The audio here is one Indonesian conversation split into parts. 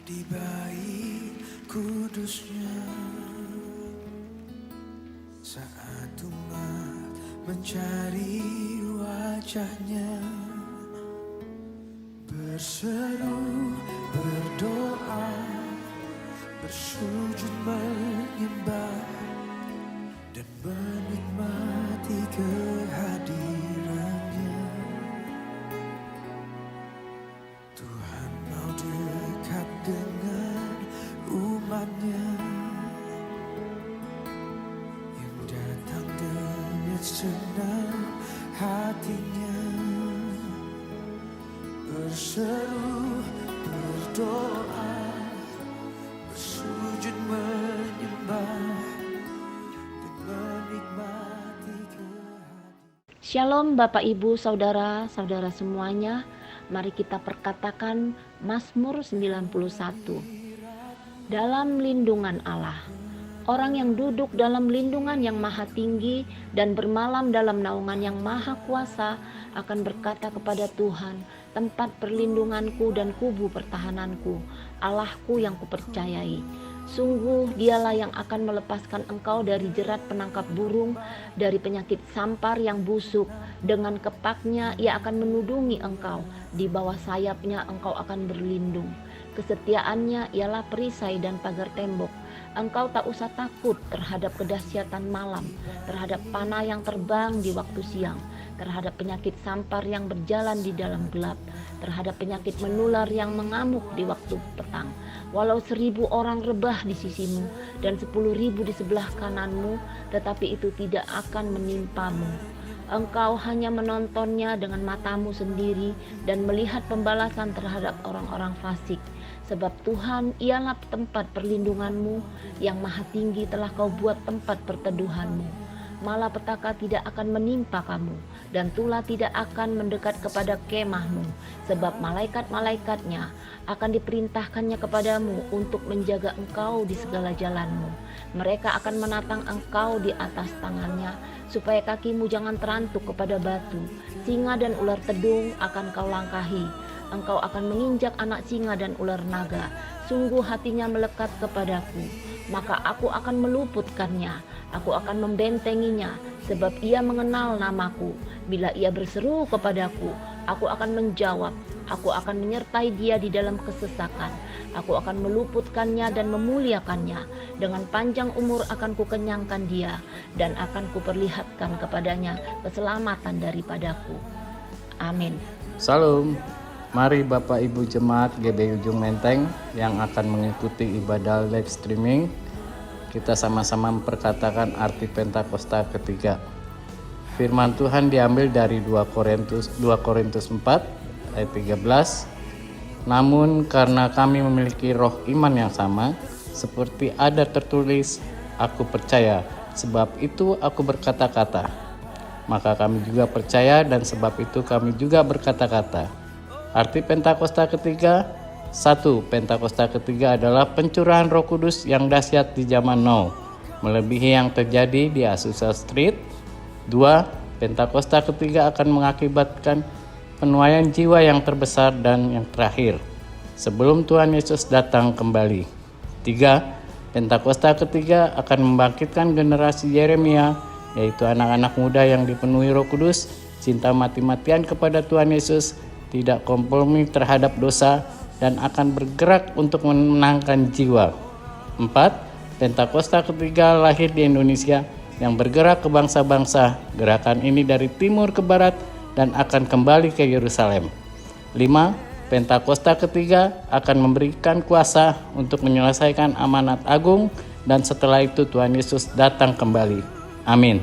di bait kudusnya. Saat umat mencari wajahnya, berseru, berdoa, bersujud menyembah dan menikmati kehadirannya. Tuhan mau dekat dengan umatnya yang datang dengan senang hatinya, berseru, berdoa, bersujud menyembah dan menikmati kehadiran. Shalom Bapak Ibu Saudara-saudara semuanya. Mari kita perkatakan Mazmur 91. Dalam lindungan Allah. Orang yang duduk dalam lindungan yang maha tinggi dan bermalam dalam naungan yang maha kuasa akan berkata kepada Tuhan, tempat perlindunganku dan kubu pertahananku, Allahku yang kupercayai. Sungguh dialah yang akan melepaskan engkau dari jerat penangkap burung, dari penyakit sampar yang busuk. Dengan kepaknya ia akan menudungi engkau, di bawah sayapnya engkau akan berlindung. Kesetiaannya ialah perisai dan pagar tembok. Engkau tak usah takut terhadap kedahsyatan malam, terhadap panah yang terbang di waktu siang, terhadap penyakit sampar yang berjalan di dalam gelap, terhadap penyakit menular yang mengamuk di waktu petang. Walau 1000 orang rebah di sisimu dan 10.000 di sebelah kananmu, tetapi itu tidak akan menimpamu. Engkau hanya menontonnya dengan matamu sendiri dan melihat pembalasan terhadap orang-orang fasik. Sebab Tuhan ialah tempat perlindunganmu, yang maha tinggi telah kau buat tempat perteduhanmu. Malapetaka tidak akan menimpa kamu, dan tulah tidak akan mendekat kepada kemahmu, sebab malaikat-malaikatnya akan diperintahkannya kepadamu untuk menjaga engkau di segala jalanmu. Mereka akan menatang engkau di atas tangannya, supaya kakimu jangan terantuk kepada batu. Singa dan ular tedung akan kau langkahi. Engkau akan menginjak anak singa dan ular naga. Sungguh hatinya melekat kepadaku, maka aku akan meluputkannya. Aku akan membentenginya, sebab ia mengenal namaku. Bila ia berseru kepadaku, aku akan menjawab. Aku akan menyertai dia di dalam kesesakan. Aku akan meluputkannya dan memuliakannya. Dengan panjang umur akan kukenyangkan dia, dan akan kuperlihatkan kepadanya keselamatan daripadaku. Amin. Salam. Mari Bapak Ibu Jemaat GB Ujung Menteng yang akan mengikuti ibadah live streaming, kita sama-sama memperkatakan arti Pentakosta ketiga. Firman Tuhan diambil dari 2 Korintus 4 ayat 13. Namun karena kami memiliki roh iman yang sama, seperti ada tertulis, aku percaya, sebab itu aku berkata-kata. Maka kami juga percaya dan sebab itu kami juga berkata-kata. Arti Pentakosta ketiga: 1. Pentakosta ketiga adalah pencurahan Roh Kudus yang dahsyat di zaman now, melebihi yang terjadi di Azusa Street. 2. Pentakosta ketiga akan mengakibatkan penuaian jiwa yang terbesar dan yang terakhir sebelum Tuhan Yesus datang kembali. 3. Pentakosta ketiga akan membangkitkan generasi Yeremia, yaitu anak-anak muda yang dipenuhi Roh Kudus, cinta mati-matian kepada Tuhan Yesus, tidak kompromi terhadap dosa, dan akan bergerak untuk memenangkan jiwa. 4. Pentakosta ketiga lahir di Indonesia yang bergerak ke bangsa-bangsa. Gerakan ini dari timur ke barat dan akan kembali ke Yerusalem. 5. Pentakosta ketiga akan memberikan kuasa untuk menyelesaikan amanat agung, dan setelah itu Tuhan Yesus datang kembali. Amin.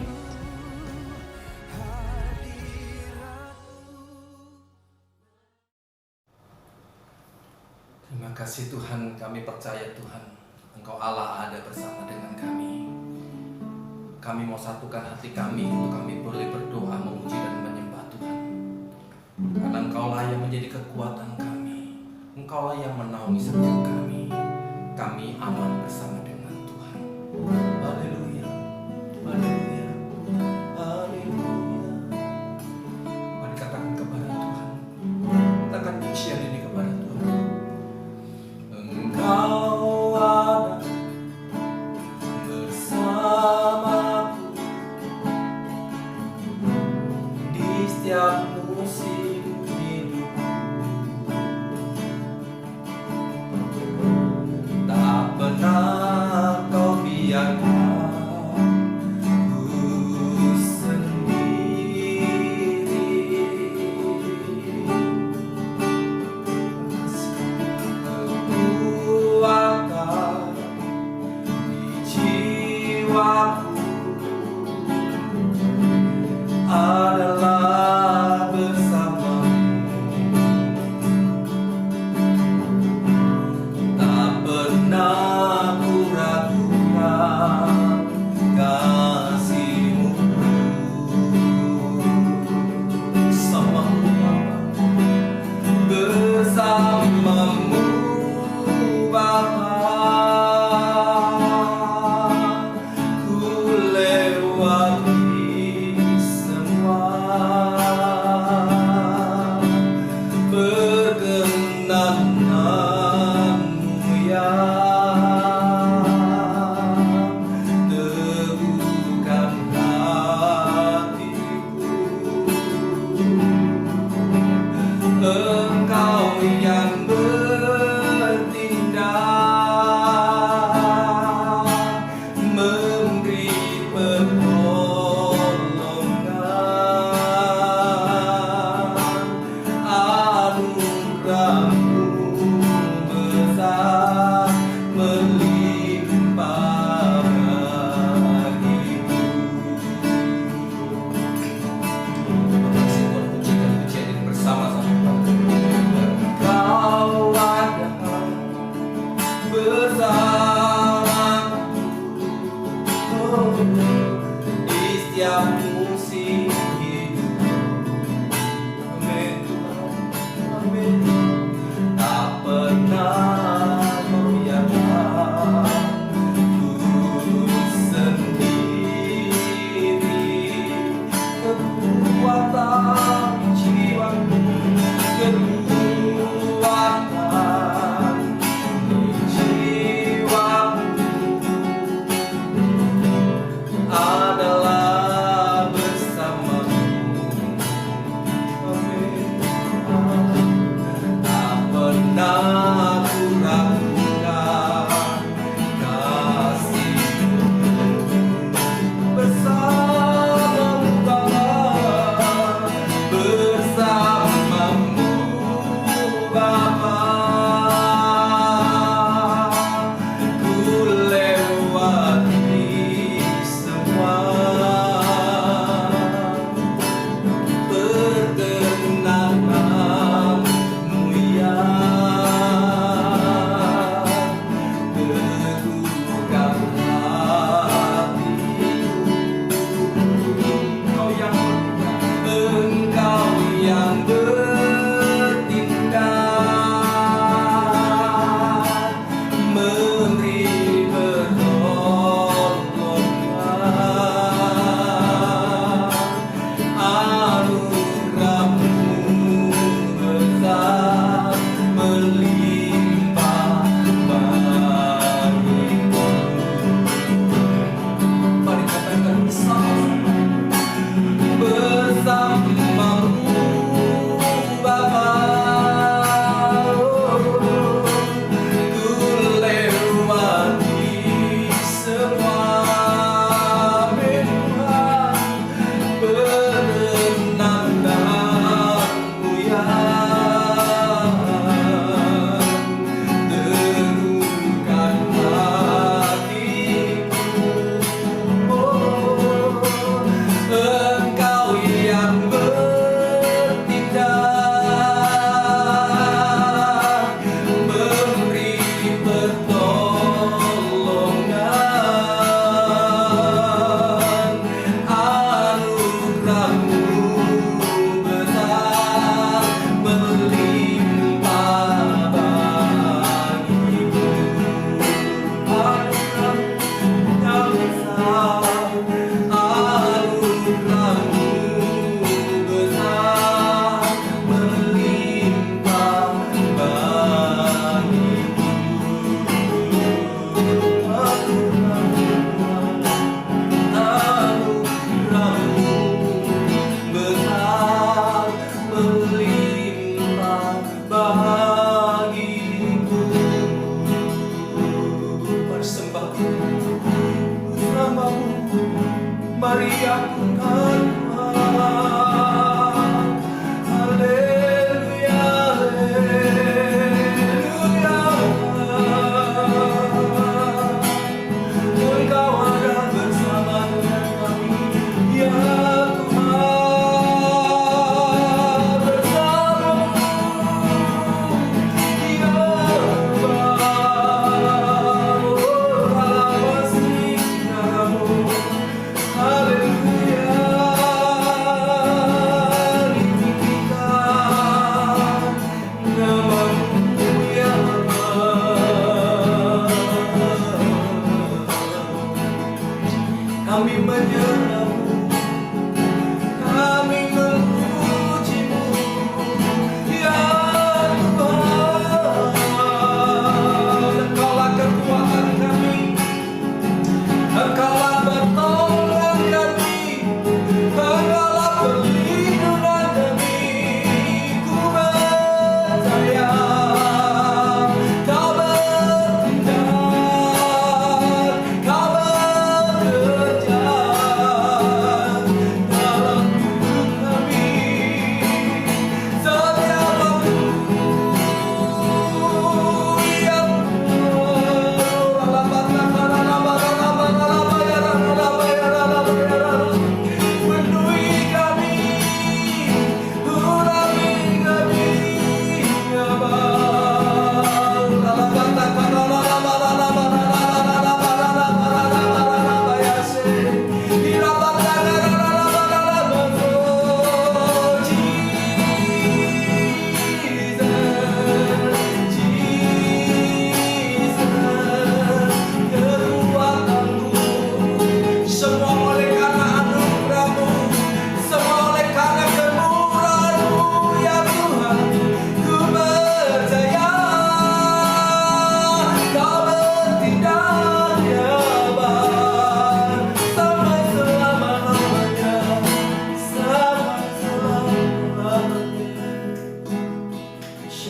Terima kasih Tuhan, kami percaya Tuhan, Engkau Allah ada bersama dengan kami. Kami mau satukan hati kami untuk kami boleh berdoa, memuji dan menyembah Tuhan. Karena Engkaulah yang menjadi kekuatan kami, Engkaulah yang menaungi setiap kami. Kami aman bersama dengan Tuhan. Haleluya, haleluya, haleluya. Mari katakan kepada Tuhan, katakan pujian ini kepada Tuhan. Engkau perkenananmu yang teguhkan hatiku. Engkau yang bertindak, memberi pertolongan, anugerahmu besar melimpah bagiku. Kasih Tuhan, pujikan pujian ini bersama-sama. Engkau ada bersamaku di setiap musim hidup. Amin, amin. Tak pernah membiarkanku sendiri. Kekuatan jiwaku, kekuatan jiwaku adalah bersamamu. Amin. Tak pernah ku ragukan kasih-Mu. Bersamamu Bapa, bersamamu Bapa, ku lewati semua perkenananmu yang teguhkan hatiku. Engkau yang bertindak,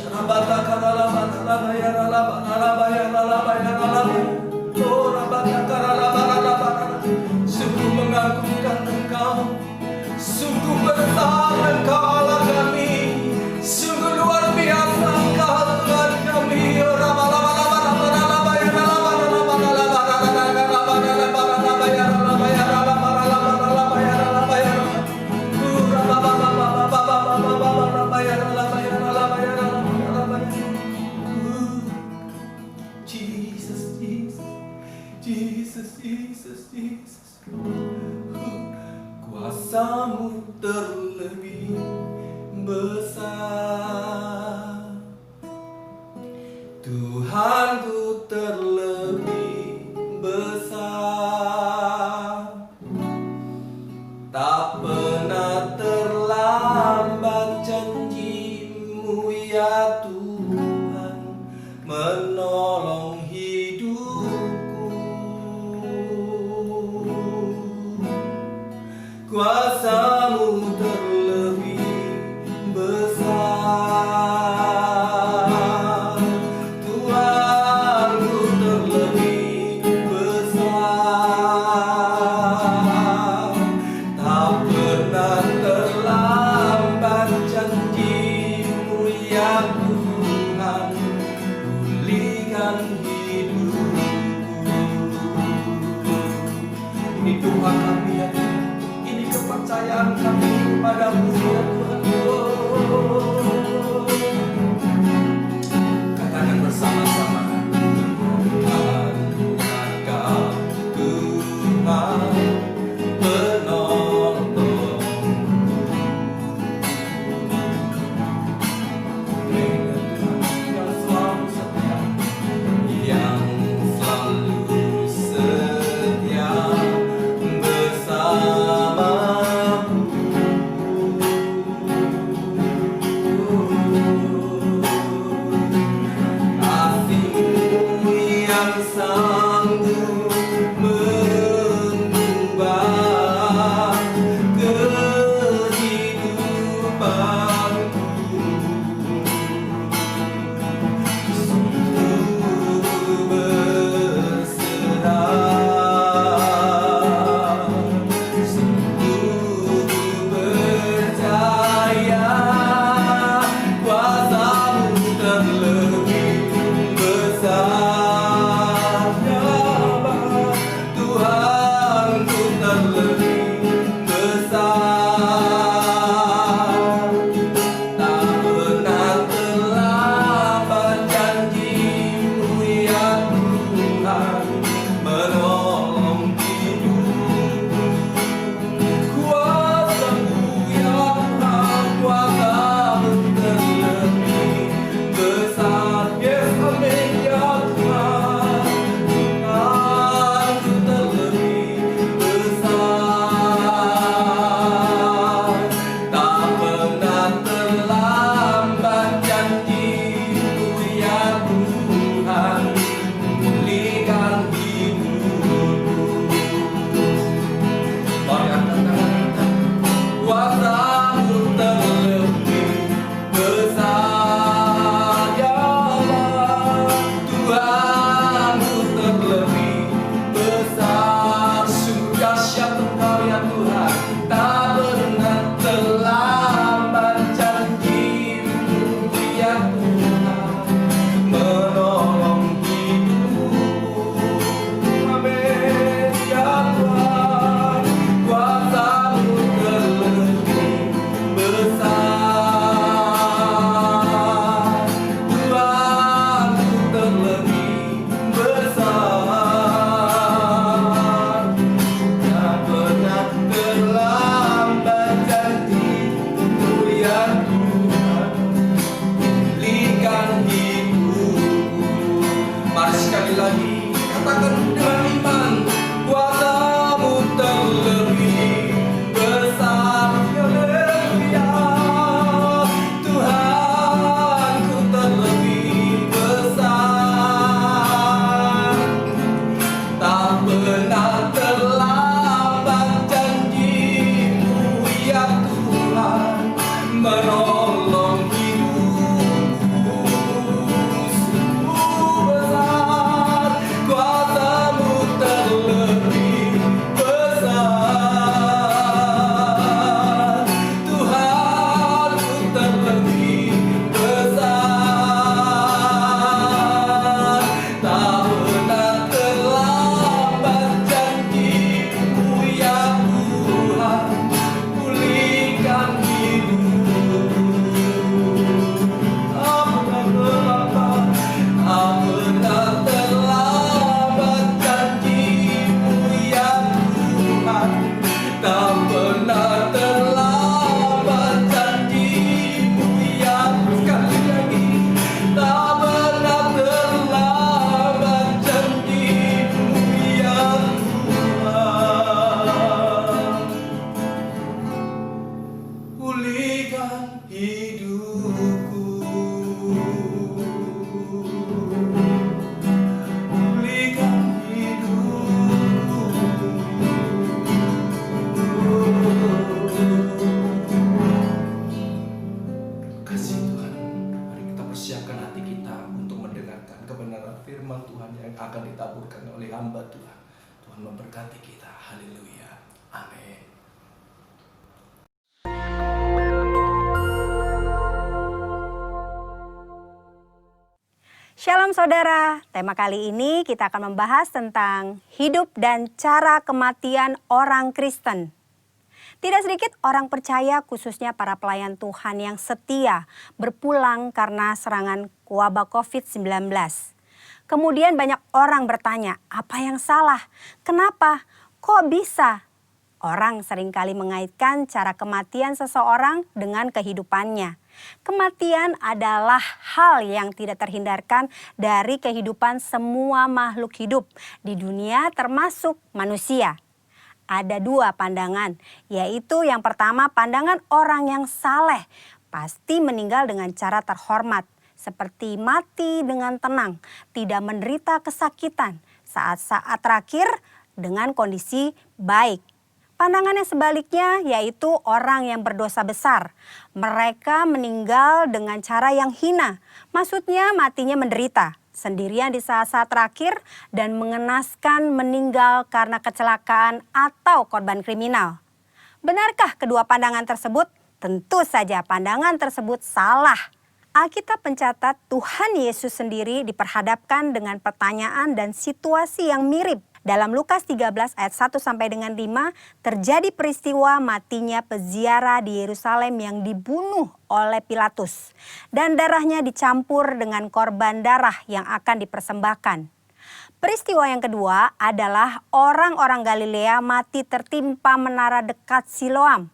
Rabata karalaba ralaba ya ralaba ralaba ya ralaba ya ralaba. Oh rabata karalaba ralaba ralaba. Sungguh mengagumkan Engkau, sungguh besar Engkau Allah kami, sungguh luar biasa Engkau Tuhan kami. Oh raba raba raba raba raba ya ralaba ralaba ralaba ralaba ralaba ralaba ya ralaba ya ralaba ralaba ralaba ya ralaba ya ralaba. Oh raba raba raba raba raba raba ya ralaba ya ralaba ya ralaba ralaba ya. Jesus, Jesus, Jesus, Jesus, Jesus. Kuasamu terlebih besar, Tuhanku terlebih besar. Tak pernah terlambat janjimu ya Tuhan, menolong hidupku. Kuasamu terlebih besar, Tuhanku terlebih besar. Tak pernah terlambat janjimu ya Tuhan, pulihkan hidupku. Ini doa kami ya Tuhan, ini kepercayaan kami kepadamu ya Tuhan. Oh, katakan bersama-sama, Tuhan, Engkau Tuhan penolong, yang selalu setia, yang selalu setia bersamaku. Kasih-Mu yang sanggup mengubah kehidupanku. Sungguh berserah, sungguh percaya, kuasa-Mu terlebih besar. kita untuk mendengarkan kebenaran firman Tuhan yang akan ditaburkan oleh hamba Tuhan. Tuhan memberkati kita. Haleluya. Amin. Shalom saudara, tema kali ini kita akan membahas tentang hidup dan cara kematian orang Kristen. Tidak sedikit orang percaya, khususnya para pelayan Tuhan yang setia, berpulang karena serangan wabah COVID-19. Kemudian banyak orang bertanya, apa yang salah? Kenapa? Kok bisa? Orang seringkali mengaitkan cara kematian seseorang dengan kehidupannya. Kematian adalah hal yang tidak terhindarkan dari kehidupan semua makhluk hidup di dunia termasuk manusia. Ada dua pandangan, yaitu yang pertama pandangan orang yang saleh pasti meninggal dengan cara terhormat, seperti mati dengan tenang, tidak menderita kesakitan, saat-saat terakhir dengan kondisi baik. Pandangan yang sebaliknya yaitu orang yang berdosa besar. Mereka meninggal dengan cara yang hina, maksudnya matinya menderita, sendirian di saat-saat terakhir dan mengenaskan meninggal karena kecelakaan atau korban kriminal. Benarkah kedua pandangan tersebut? Tentu saja pandangan tersebut salah. Alkitab mencatat Tuhan Yesus sendiri diperhadapkan dengan pertanyaan dan situasi yang mirip. Dalam Lukas 13 ayat 1 sampai dengan 5 terjadi peristiwa matinya peziarah di Yerusalem yang dibunuh oleh Pilatus dan darahnya dicampur dengan korban darah yang akan dipersembahkan. Peristiwa yang kedua adalah orang-orang Galilea mati tertimpa menara dekat Siloam.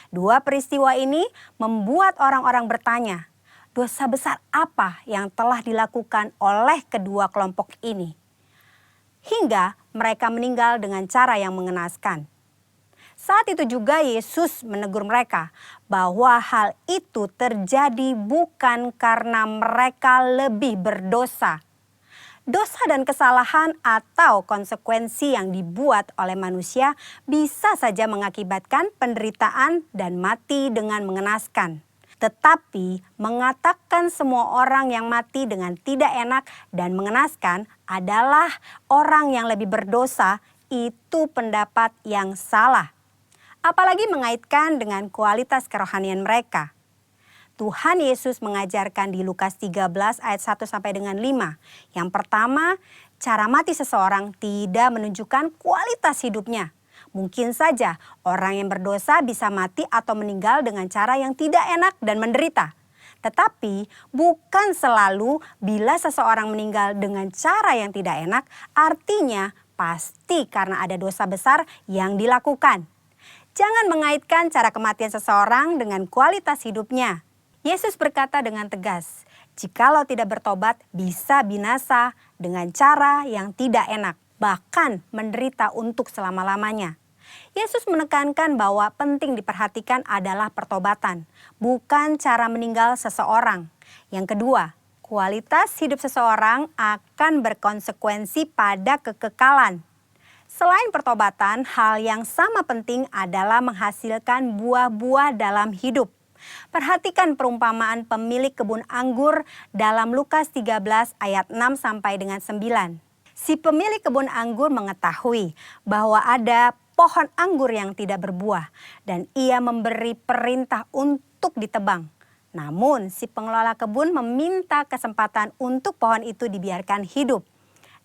Dua peristiwa ini membuat orang-orang bertanya, dosa besar apa yang telah dilakukan oleh kedua kelompok ini? Hingga mereka meninggal dengan cara yang mengenaskan. Saat itu juga Yesus menegur mereka bahwa hal itu terjadi bukan karena mereka lebih berdosa. Dosa dan kesalahan atau konsekuensi yang dibuat oleh manusia bisa saja mengakibatkan penderitaan dan mati dengan mengenaskan. Tetapi mengatakan semua orang yang mati dengan tidak enak dan mengenaskan adalah orang yang lebih berdosa, itu pendapat yang salah. Apalagi mengaitkan dengan kualitas kerohanian mereka. Tuhan Yesus mengajarkan di Lukas 13 ayat 1 sampai dengan 5. Yang pertama, cara mati seseorang tidak menunjukkan kualitas hidupnya. Mungkin saja orang yang berdosa bisa mati atau meninggal dengan cara yang tidak enak dan menderita. Tetapi bukan selalu bila seseorang meninggal dengan cara yang tidak enak, artinya pasti karena ada dosa besar yang dilakukan. Jangan mengaitkan cara kematian seseorang dengan kualitas hidupnya. Yesus berkata dengan tegas, jikalau tidak bertobat bisa binasa dengan cara yang tidak enak, bahkan menderita untuk selama-lamanya. Yesus menekankan bahwa penting diperhatikan adalah pertobatan, bukan cara meninggal seseorang. Yang kedua, kualitas hidup seseorang akan berkonsekuensi pada kekekalan. Selain pertobatan, hal yang sama penting adalah menghasilkan buah-buah dalam hidup. Perhatikan perumpamaan pemilik kebun anggur dalam Lukas 13 ayat 6 sampai dengan 9. Si pemilik kebun anggur mengetahui bahwa ada pohon anggur yang tidak berbuah dan ia memberi perintah untuk ditebang. Namun si pengelola kebun meminta kesempatan untuk pohon itu dibiarkan hidup.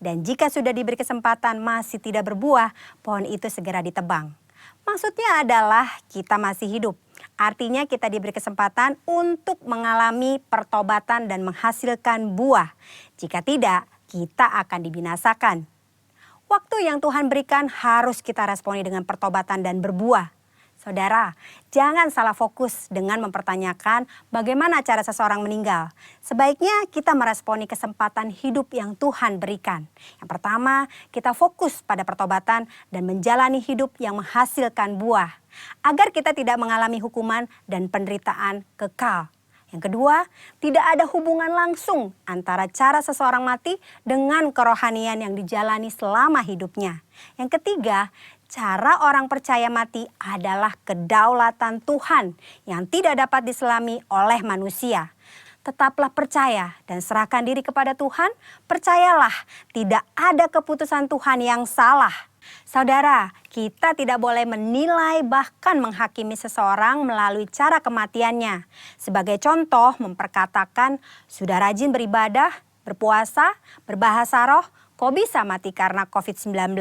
Dan jika sudah diberi kesempatan masih tidak berbuah, pohon itu segera ditebang. Maksudnya adalah kita masih hidup. Artinya kita diberi kesempatan untuk mengalami pertobatan dan menghasilkan buah. Jika tidak, kita akan dibinasakan. Waktu yang Tuhan berikan harus kita responi dengan pertobatan dan berbuah. Saudara, jangan salah fokus dengan mempertanyakan bagaimana cara seseorang meninggal. Sebaiknya kita meresponi kesempatan hidup yang Tuhan berikan. Yang pertama, kita fokus pada pertobatan dan menjalani hidup yang menghasilkan buah, agar kita tidak mengalami hukuman dan penderitaan kekal. Yang kedua, tidak ada hubungan langsung antara cara seseorang mati dengan kerohanian yang dijalani selama hidupnya. Yang ketiga, cara orang percaya mati adalah kedaulatan Tuhan yang tidak dapat diselami oleh manusia. Tetaplah percaya dan serahkan diri kepada Tuhan. Percayalah, tidak ada keputusan Tuhan yang salah. Saudara, kita tidak boleh menilai bahkan menghakimi seseorang melalui cara kematiannya. Sebagai contoh, memperkatakan, sudah rajin beribadah, berpuasa, berbahasa roh, kok bisa mati karena COVID-19?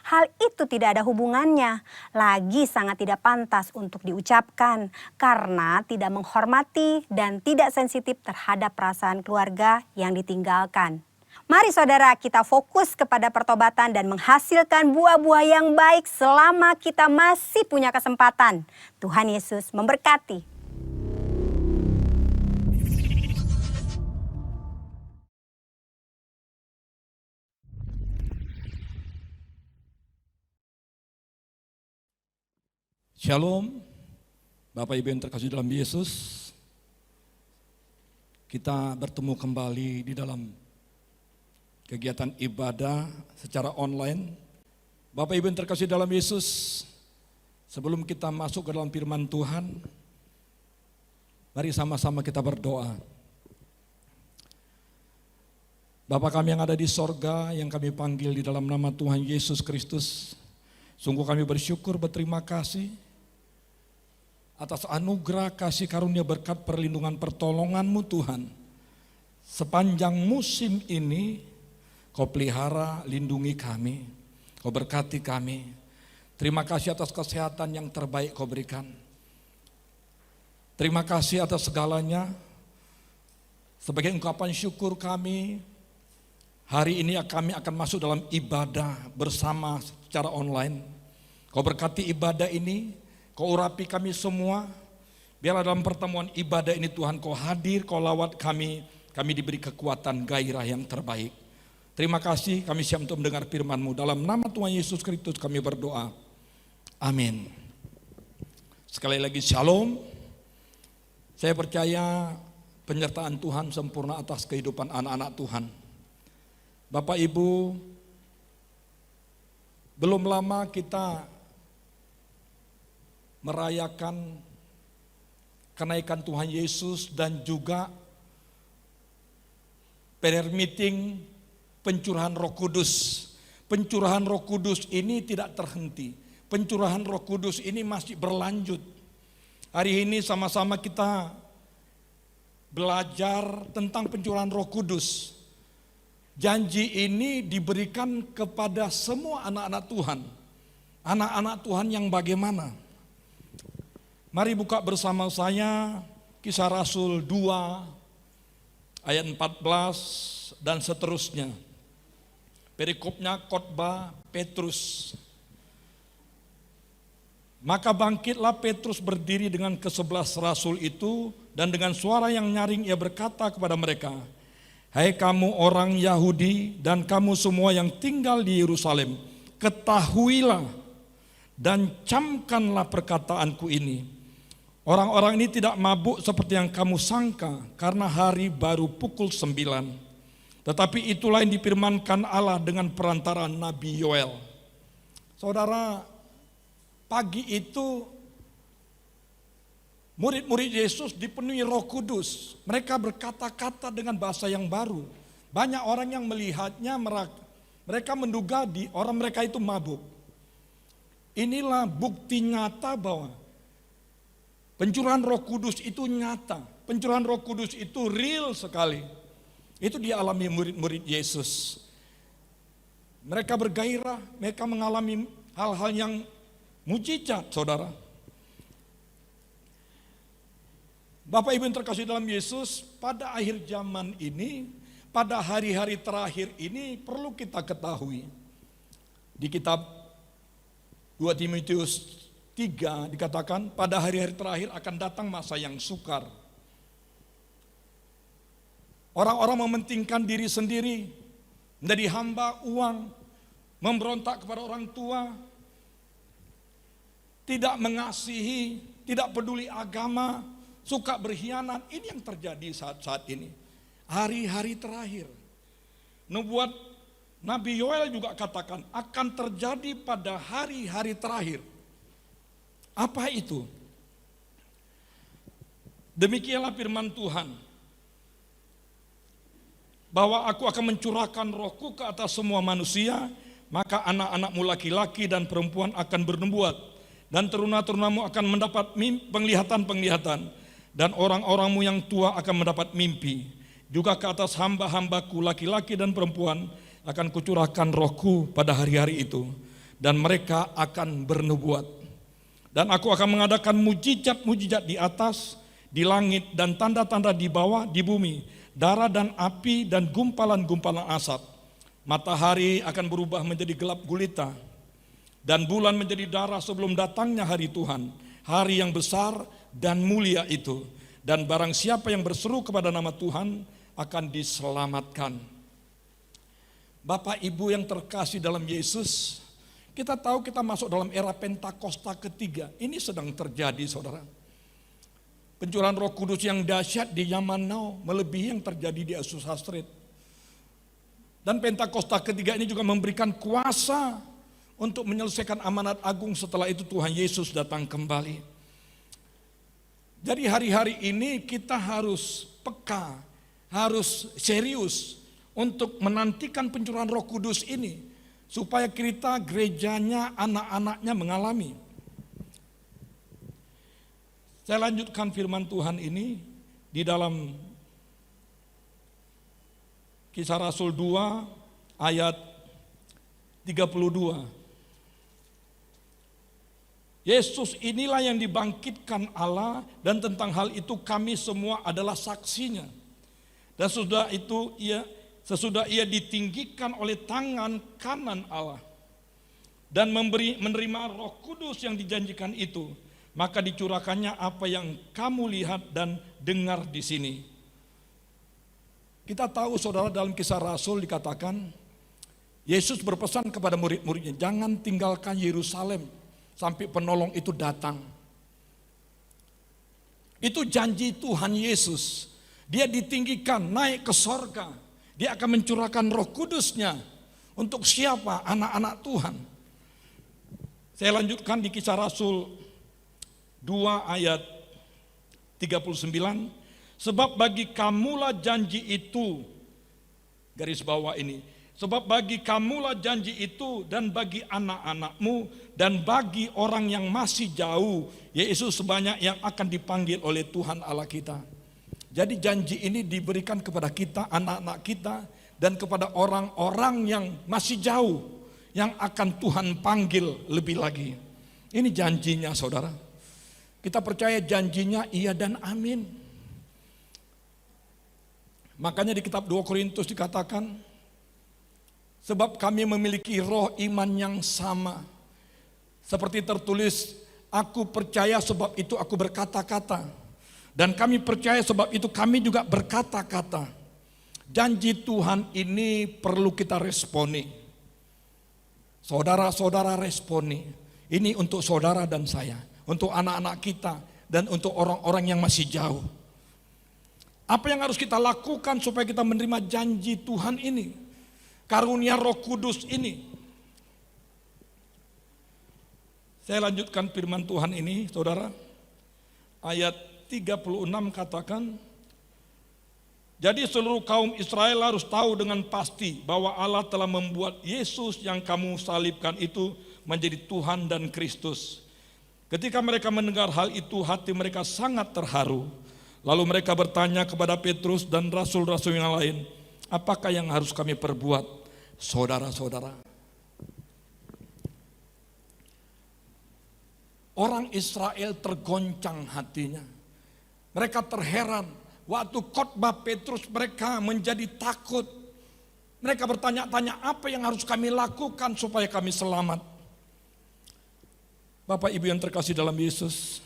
Hal itu tidak ada hubungannya, lagi sangat tidak pantas untuk diucapkan karena tidak menghormati dan tidak sensitif terhadap perasaan keluarga yang ditinggalkan. Mari saudara, kita fokus kepada pertobatan dan menghasilkan buah-buah yang baik selama kita masih punya kesempatan. Tuhan Yesus memberkati. Shalom, Bapak Ibu yang terkasih dalam Yesus. Kita bertemu kembali di dalam kegiatan ibadah secara online. Bapak Ibu yang terkasih dalam Yesus, sebelum kita masuk ke dalam firman Tuhan, mari sama-sama kita berdoa. Bapa kami yang ada di sorga, yang kami panggil di dalam nama Tuhan Yesus Kristus, sungguh kami bersyukur, berterima kasih atas anugerah kasih karunia berkat perlindungan pertolongan-Mu Tuhan. Sepanjang musim ini, Kau pelihara, lindungi kami, Kau berkati kami. Terima kasih atas kesehatan yang terbaik Kau berikan. Terima kasih atas segalanya. Sebagai ungkapan syukur kami, hari ini kami akan masuk dalam ibadah bersama secara online. Kau berkati ibadah ini, Kau urapi kami semua. Biarlah dalam pertemuan ibadah ini Tuhan Kau hadir, Kau lawat kami diberi kekuatan gairah yang terbaik. Terima kasih, kami siap untuk mendengar firman-Mu. Dalam nama Tuhan Yesus Kristus kami berdoa. Amin. Sekali lagi shalom. Saya percaya penyertaan Tuhan sempurna atas kehidupan anak-anak Tuhan. Bapak Ibu, belum lama kita merayakan kenaikan Tuhan Yesus dan juga prayer meeting pencurahan Roh Kudus. Pencurahan Roh Kudus ini tidak terhenti. Pencurahan Roh Kudus ini masih berlanjut. Hari ini sama-sama kita belajar tentang pencurahan Roh Kudus. Janji ini diberikan kepada semua anak-anak Tuhan. Anak-anak Tuhan yang bagaimana? Mari buka bersama saya Kisah Rasul 2 ayat 14 dan seterusnya. Perikopnya khotbah Petrus. Maka bangkitlah Petrus berdiri dengan ke-11 rasul itu, dan dengan suara yang nyaring ia berkata kepada mereka, hai kamu orang Yahudi dan kamu semua yang tinggal di Yerusalem, ketahuilah dan camkanlah perkataanku ini. Orang-orang ini tidak mabuk seperti yang kamu sangka, karena hari baru pukul 9. Tetapi itulah yang difirmankan Allah dengan perantaraan Nabi Yoel. Saudara, pagi itu murid-murid Yesus dipenuhi Roh Kudus. Mereka berkata-kata dengan bahasa yang baru. Banyak orang yang melihatnya, mereka menduga orang mereka itu mabuk. Inilah bukti nyata bahwa pencurahan Roh Kudus itu nyata. Pencurahan Roh Kudus itu real sekali. Itu dialami murid-murid Yesus. Mereka bergairah, mereka mengalami hal-hal yang mujizat, saudara. Bapak Ibu yang terkasih dalam Yesus, pada akhir zaman ini, pada hari-hari terakhir ini perlu kita ketahui. Di kitab 2 Timotius 3 dikatakan pada hari-hari terakhir akan datang masa yang sukar. Orang-orang mementingkan diri sendiri, menjadi hamba uang, memberontak kepada orang tua, tidak mengasihi, tidak peduli agama, suka berkhianat. Ini yang terjadi saat-saat ini. Hari-hari terakhir. Nubuat Nabi Yoel juga katakan akan terjadi pada hari-hari terakhir. Apa itu? Demikianlah firman Tuhan. bahwa aku akan mencurahkan rohku ke atas semua manusia, maka anak-anakmu laki-laki dan perempuan akan bernubuat, dan teruna-terunamu akan mendapat penglihatan-penglihatan, dan orang-orangmu yang tua akan mendapat mimpi. Juga ke atas hamba-hambaku laki-laki dan perempuan akan kucurahkan rohku pada hari-hari itu, dan mereka akan bernubuat. Dan aku akan mengadakan mujizat-mujizat di atas, di langit, dan tanda-tanda di bawah, di bumi, darah dan api dan gumpalan-gumpalan asap. Matahari akan berubah menjadi gelap gulita, dan bulan menjadi darah sebelum datangnya hari Tuhan, hari yang besar dan mulia itu. Dan barang siapa yang berseru kepada nama Tuhan akan diselamatkan. Bapak Ibu yang terkasih dalam Yesus, kita tahu kita masuk dalam era Pentakosta ketiga. Ini sedang terjadi, saudara. Pencurahan Roh Kudus yang dahsyat di zaman now melebihi yang terjadi di Azusa Street. Dan Pentakosta ketiga ini juga memberikan kuasa untuk menyelesaikan amanat agung setelah itu Tuhan Yesus datang kembali. Jadi hari-hari ini kita harus peka, harus serius untuk menantikan pencurahan Roh Kudus ini, supaya kita gerejanya, anak-anaknya mengalami. Saya lanjutkan firman Tuhan ini di dalam Kisah Rasul 2 ayat 32. Yesus inilah yang dibangkitkan Allah, dan tentang hal itu kami semua adalah saksinya. Dan sesudah ia ditinggikan oleh tangan kanan Allah dan menerima Roh Kudus yang dijanjikan itu, maka dicurahkannya apa yang kamu lihat dan dengar di sini. Kita tahu, saudara, dalam Kisah Rasul dikatakan Yesus berpesan kepada murid-muridnya, jangan tinggalkan Yerusalem sampai penolong itu datang. Itu janji Tuhan Yesus. Dia ditinggikan, naik ke sorga. Dia akan mencurahkan Roh Kudusnya untuk siapa? Anak-anak Tuhan. Saya lanjutkan di Kisah Rasul 2 ayat 39. Sebab bagi kamulah janji itu, garis bawah ini, sebab bagi kamulah janji itu, dan bagi anak-anakmu, dan bagi orang yang masih jauh, yaitu sebanyak yang akan dipanggil oleh Tuhan Allah kita. Jadi janji ini diberikan kepada kita, anak-anak kita, dan kepada orang-orang yang masih jauh, yang akan Tuhan panggil lebih lagi. Ini janjinya, saudara. Kita percaya janjinya iya dan amin. Makanya di kitab 2 Korintus dikatakan, sebab kami memiliki roh iman yang sama. Seperti tertulis, aku percaya sebab itu aku berkata-kata. Dan kami percaya sebab itu kami juga berkata-kata. Janji Tuhan ini perlu kita responi. Saudara-saudara responi. Ini untuk saudara dan saya, untuk anak-anak kita, dan untuk orang-orang yang masih jauh. Apa yang harus kita lakukan supaya kita menerima janji Tuhan ini? Karunia Roh Kudus ini. Saya lanjutkan firman Tuhan ini, saudara. Ayat 36 katakan, jadi seluruh kaum Israel harus tahu dengan pasti bahwa Allah telah membuat Yesus yang kamu salibkan itu menjadi Tuhan dan Kristus. Ketika mereka mendengar hal itu, hati mereka sangat terharu. Lalu mereka bertanya kepada Petrus dan rasul-rasul yang lain, apakah yang harus kami perbuat, saudara-saudara? Orang Israel tergoncang hatinya. Mereka terheran. Waktu khotbah Petrus mereka menjadi takut. Mereka bertanya-tanya, apa yang harus kami lakukan supaya kami selamat? Bapak Ibu yang terkasih dalam Yesus,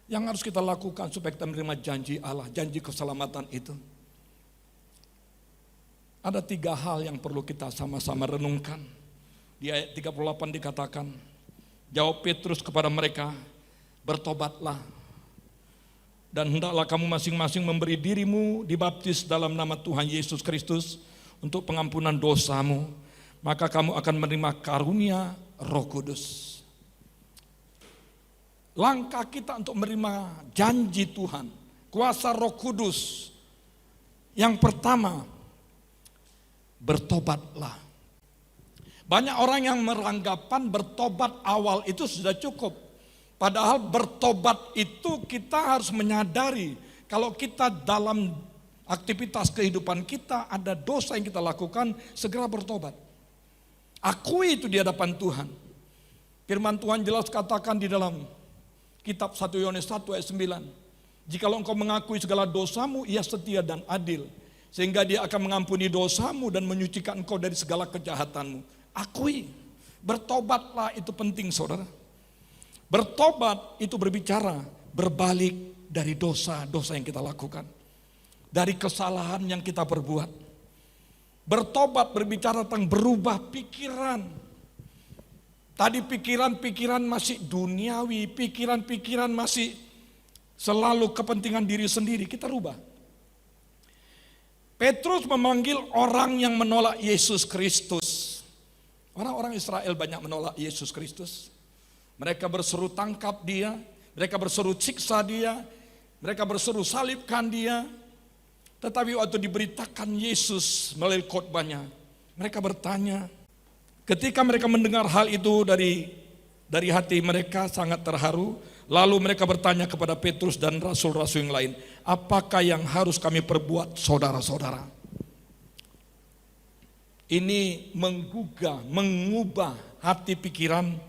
yang harus kita lakukan supaya kita menerima janji Allah, janji keselamatan itu. Ada 3 hal yang perlu kita sama-sama renungkan. Di ayat 38 dikatakan, jawab Petrus kepada mereka, bertobatlah. Dan hendaklah kamu masing-masing memberi dirimu dibaptis dalam nama Tuhan Yesus Kristus untuk pengampunan dosamu. Maka kamu akan menerima karunia Roh Kudus. Langkah kita untuk menerima janji Tuhan, kuasa Roh Kudus. Yang pertama, bertobatlah. Banyak orang yang beranggapan bertobat awal itu sudah cukup. Padahal bertobat itu kita harus menyadari kalau kita dalam aktivitas kehidupan kita ada dosa yang kita lakukan, segera bertobat. Akui itu di hadapan Tuhan. Firman Tuhan jelas katakan di dalam kitab 1 Yohanes 1 ayat 9. Jikalau engkau mengakui segala dosamu, ia setia dan adil. Sehingga dia akan mengampuni dosamu dan menyucikan engkau dari segala kejahatanmu. Akui, bertobatlah itu penting saudara. Bertobat itu berbicara berbalik dari dosa-dosa yang kita lakukan. Dari kesalahan yang kita perbuat. Bertobat berbicara tentang berubah pikiran. Tadi pikiran-pikiran masih duniawi, pikiran-pikiran masih selalu kepentingan diri sendiri, kita rubah. Petrus memanggil orang yang menolak Yesus Kristus. Orang-orang Israel banyak menolak Yesus Kristus. Mereka berseru tangkap dia, mereka berseru siksa dia, mereka berseru salibkan dia. Tetapi waktu diberitakan Yesus melalui khotbahnya, mereka bertanya. Ketika mereka mendengar hal itu dari hati mereka sangat terharu. Lalu mereka bertanya kepada Petrus dan rasul-rasul yang lain, apakah yang harus kami perbuat saudara-saudara? Ini mengubah hati pikiran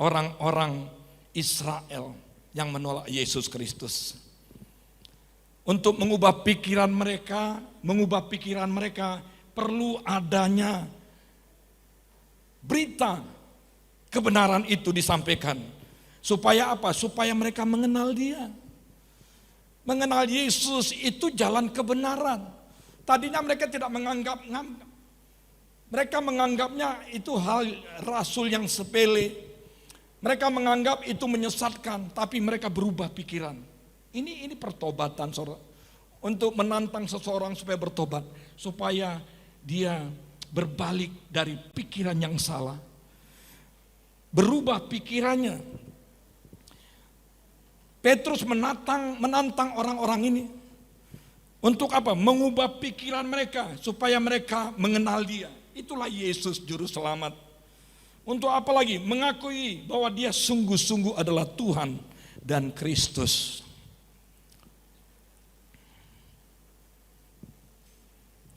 orang-orang Israel yang menolak Yesus Kristus. Untuk mengubah pikiran mereka perlu adanya berita kebenaran itu disampaikan. Supaya apa? Supaya mereka mengenal dia. Mengenal Yesus itu jalan kebenaran. Tadinya mereka tidak mereka menganggapnya itu hal rasul yang sepele. Mereka menganggap itu menyesatkan, tapi mereka berubah pikiran. Ini pertobatan saudara. Untuk menantang seseorang supaya bertobat, supaya dia berbalik dari pikiran yang salah. Berubah pikirannya. Petrus menantang orang-orang ini. Untuk apa? Mengubah pikiran mereka supaya mereka mengenal dia. Itulah Yesus juru selamat. Untuk apa lagi? Mengakui bahwa dia sungguh-sungguh adalah Tuhan dan Kristus.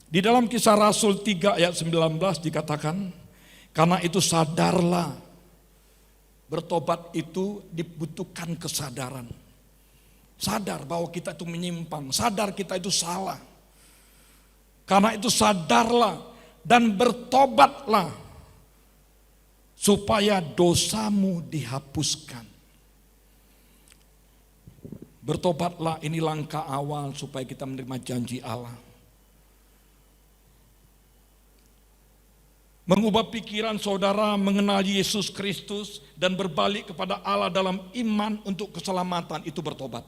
Di dalam Kisah Rasul 3 ayat 19 dikatakan, karena itu sadarlah. Bertobat itu dibutuhkan kesadaran. Sadar bahwa kita itu menyimpang, sadar kita itu salah. Karena itu sadarlah dan bertobatlah supaya dosamu dihapuskan. Bertobatlah, ini langkah awal supaya kita menerima janji Allah. Mengubah pikiran saudara mengenal Yesus Kristus dan berbalik kepada Allah dalam iman untuk keselamatan, itu bertobat.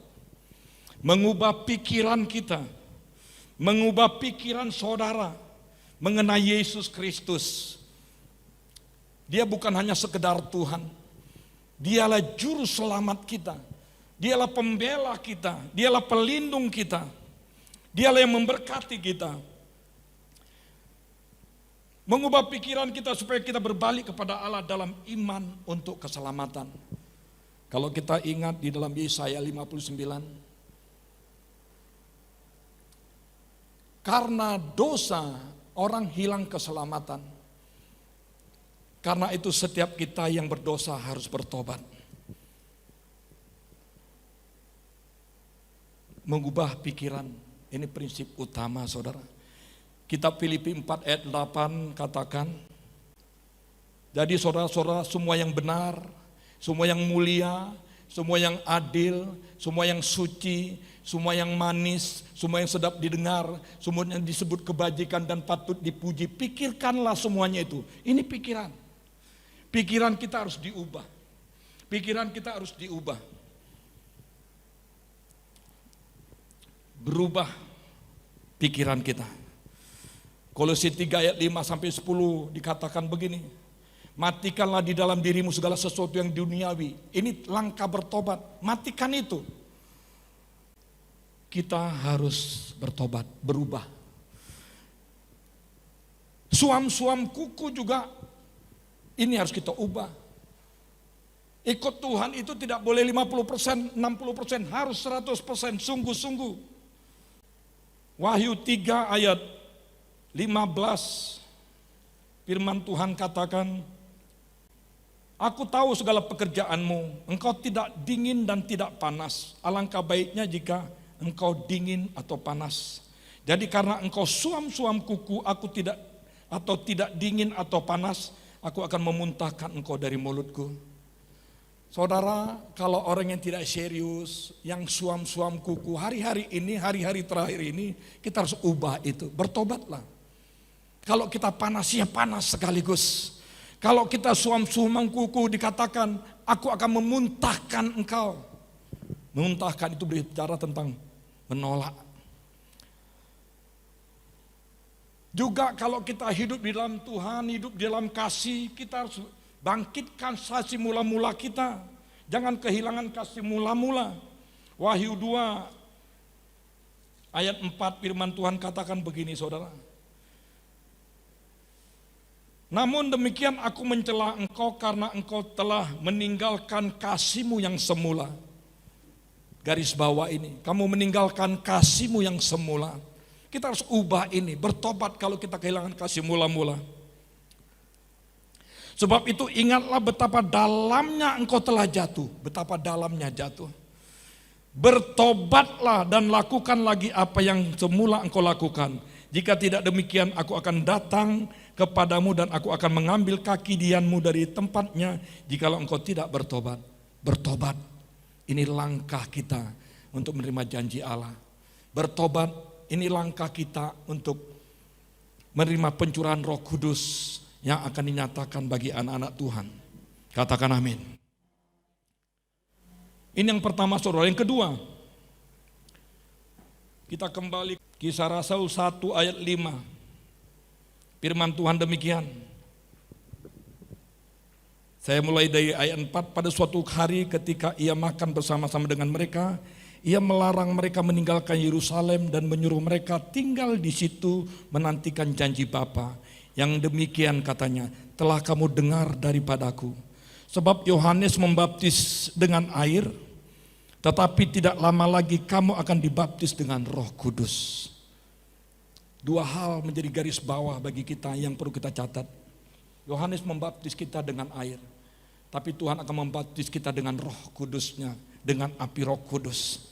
Mengubah pikiran kita, mengubah pikiran saudara mengenai Yesus Kristus. Dia bukan hanya sekedar Tuhan, dialah juru selamat kita, dialah pembela kita, dialah pelindung kita, dialah yang memberkati kita. Mengubah pikiran kita supaya kita berbalik kepada Allah dalam iman untuk keselamatan. Kalau kita ingat di dalam Yesaya 59, karena dosa orang hilang keselamatan. Karena itu setiap kita yang berdosa harus bertobat. Mengubah pikiran, ini prinsip utama saudara. Kitab Filipi 4 ayat 8 katakan, jadi saudara-saudara semua yang benar, semua yang mulia, semua yang adil, semua yang suci, semua yang manis, semua yang sedap didengar, semua yang disebut kebajikan dan patut dipuji, pikirkanlah semuanya itu. Ini pikiran. Pikiran kita harus diubah. Pikiran kita harus diubah. Berubah pikiran kita. Kolose 3 ayat 5 sampai 10 dikatakan begini. Matikanlah di dalam dirimu segala sesuatu yang duniawi. Ini langkah bertobat. Matikan itu. Kita harus bertobat, berubah. Suam-suam kuku juga ini harus kita ubah. Ikut Tuhan itu tidak boleh 50%, 60%, harus 100%, sungguh-sungguh. Wahyu 3 ayat 15, firman Tuhan katakan, aku tahu segala pekerjaanmu, engkau tidak dingin dan tidak panas. Alangkah baiknya jika engkau dingin atau panas. Jadi karena engkau suam-suam kuku, aku tidak dingin atau panas, aku akan memuntahkan engkau dari mulutku. Saudara, kalau orang yang tidak serius, yang suam-suam kuku, hari-hari ini, hari-hari terakhir ini, kita harus ubah itu, bertobatlah. Kalau kita panas, ya panas sekaligus. Kalau kita suam-suam kuku dikatakan, aku akan memuntahkan engkau. Memuntahkan itu berbicara tentang menolak. Juga kalau kita hidup di dalam Tuhan, hidup di dalam kasih, kita harus bangkitkan kasih mula-mula kita. Jangan kehilangan kasih mula-mula. Wahyu 2 ayat 4 firman Tuhan katakan begini saudara. Namun demikian aku mencela engkau karena engkau telah meninggalkan kasihmu yang semula. Garis bawah ini, kamu meninggalkan kasihmu yang semula. Kita harus ubah ini, bertobat kalau kita kehilangan kasih mula-mula. Sebab itu ingatlah betapa dalamnya engkau telah jatuh, betapa dalamnya jatuh. Bertobatlah dan lakukan lagi apa yang semula engkau lakukan. Jika tidak demikian aku akan datang kepadamu dan aku akan mengambil kaki dianmu dari tempatnya jikalau engkau tidak bertobat. Bertobat, ini langkah kita untuk menerima janji Allah. Bertobat, ini langkah kita untuk menerima pencurahan Roh Kudus yang akan dinyatakan bagi anak-anak Tuhan. Katakan amin. Ini yang pertama saudara. Yang kedua, kita kembali Kisah Rasul 1 ayat 5. Firman Tuhan demikian. Saya mulai dari ayat 4. Pada suatu hari ketika ia makan bersama-sama dengan mereka, ia melarang mereka meninggalkan Yerusalem dan menyuruh mereka tinggal di situ menantikan janji Bapa. Yang demikian katanya, telah kamu dengar daripadaku. Sebab Yohanes membaptis dengan air, tetapi tidak lama lagi kamu akan dibaptis dengan Roh Kudus. Dua hal menjadi garis bawah bagi kita yang perlu kita catat. Yohanes membaptis kita dengan air, tapi Tuhan akan membaptis kita dengan Roh Kudusnya, dengan api Roh Kudus.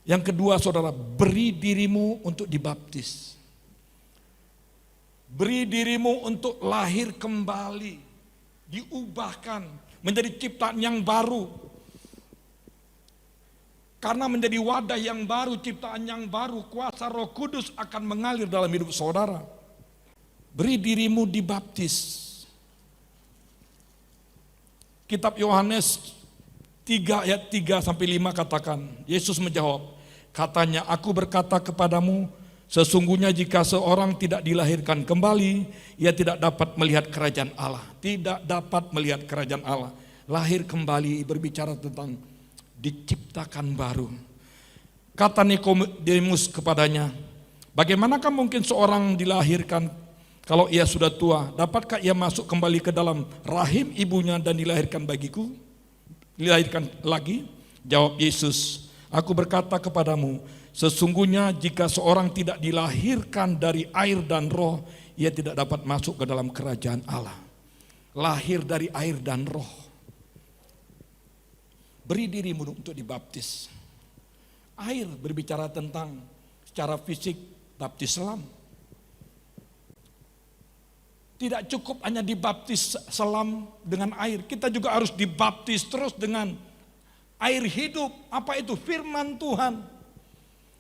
Yang kedua saudara, beri dirimu untuk dibaptis. Beri dirimu untuk lahir kembali, diubahkan menjadi ciptaan yang baru. Karena menjadi wadah yang baru, ciptaan yang baru, kuasa Roh Kudus akan mengalir dalam hidup saudara. Beri dirimu dibaptis. Kitab Yohanes 3 ayat 3 sampai 5 katakan, Yesus menjawab, katanya, aku berkata kepadamu, sesungguhnya jika seorang tidak dilahirkan kembali, ia tidak dapat melihat kerajaan Allah. Tidak dapat melihat kerajaan Allah. Lahir kembali berbicara tentang diciptakan baru. Kata Nikodemus kepadanya, bagaimanakah mungkin seorang dilahirkan kalau ia sudah tua? Dapatkah ia masuk kembali ke dalam rahim ibunya dan dilahirkan bagiku? Dilahirkan lagi? Jawab Yesus, aku berkata kepadamu, sesungguhnya jika seorang tidak dilahirkan dari air dan roh, ia tidak dapat masuk ke dalam kerajaan Allah. Lahir dari air dan roh. Beri dirimu untuk dibaptis. Air berbicara tentang secara fisik baptis selam. Tidak cukup hanya dibaptis selam dengan air. Kita juga harus dibaptis terus dengan air hidup. Apa itu? Firman Tuhan.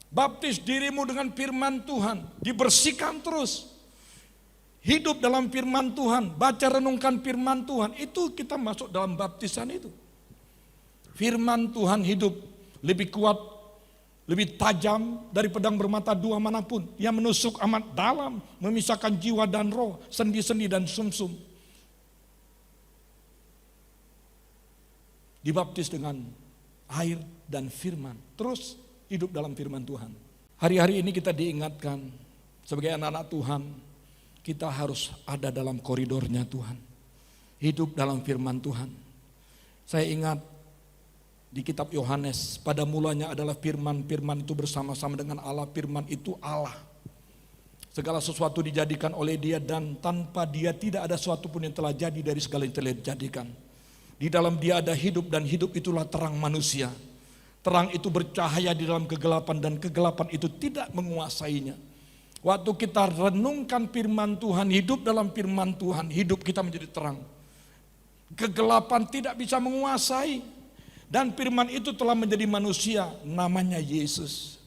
Baptis dirimu dengan firman Tuhan. Dibersihkan terus. Hidup dalam firman Tuhan. Baca renungkan firman Tuhan. Itu kita masuk dalam baptisan itu. Firman Tuhan hidup lebih kuat, lebih tajam dari pedang bermata dua manapun. Yang menusuk amat dalam, memisahkan jiwa dan roh, sendi-sendi dan sumsum. Dibaptis dengan air dan firman. Terus hidup dalam firman Tuhan. Hari-hari ini kita diingatkan sebagai anak-anak Tuhan, kita harus ada dalam koridornya Tuhan. Hidup dalam firman Tuhan. Saya ingat di kitab Yohanes, pada mulanya adalah firman, firman itu bersama-sama dengan Allah, firman itu Allah. Segala sesuatu dijadikan oleh Dia dan tanpa Dia tidak ada sesuatu pun yang telah jadi dari segala yang telah dijadikan. Di dalam Dia ada hidup dan hidup itulah terang manusia. Terang itu bercahaya di dalam kegelapan dan kegelapan itu tidak menguasainya. Waktu kita renungkan firman Tuhan, hidup dalam firman Tuhan, hidup kita menjadi terang. Kegelapan tidak bisa menguasai. Dan firman itu telah menjadi manusia, namanya Yesus.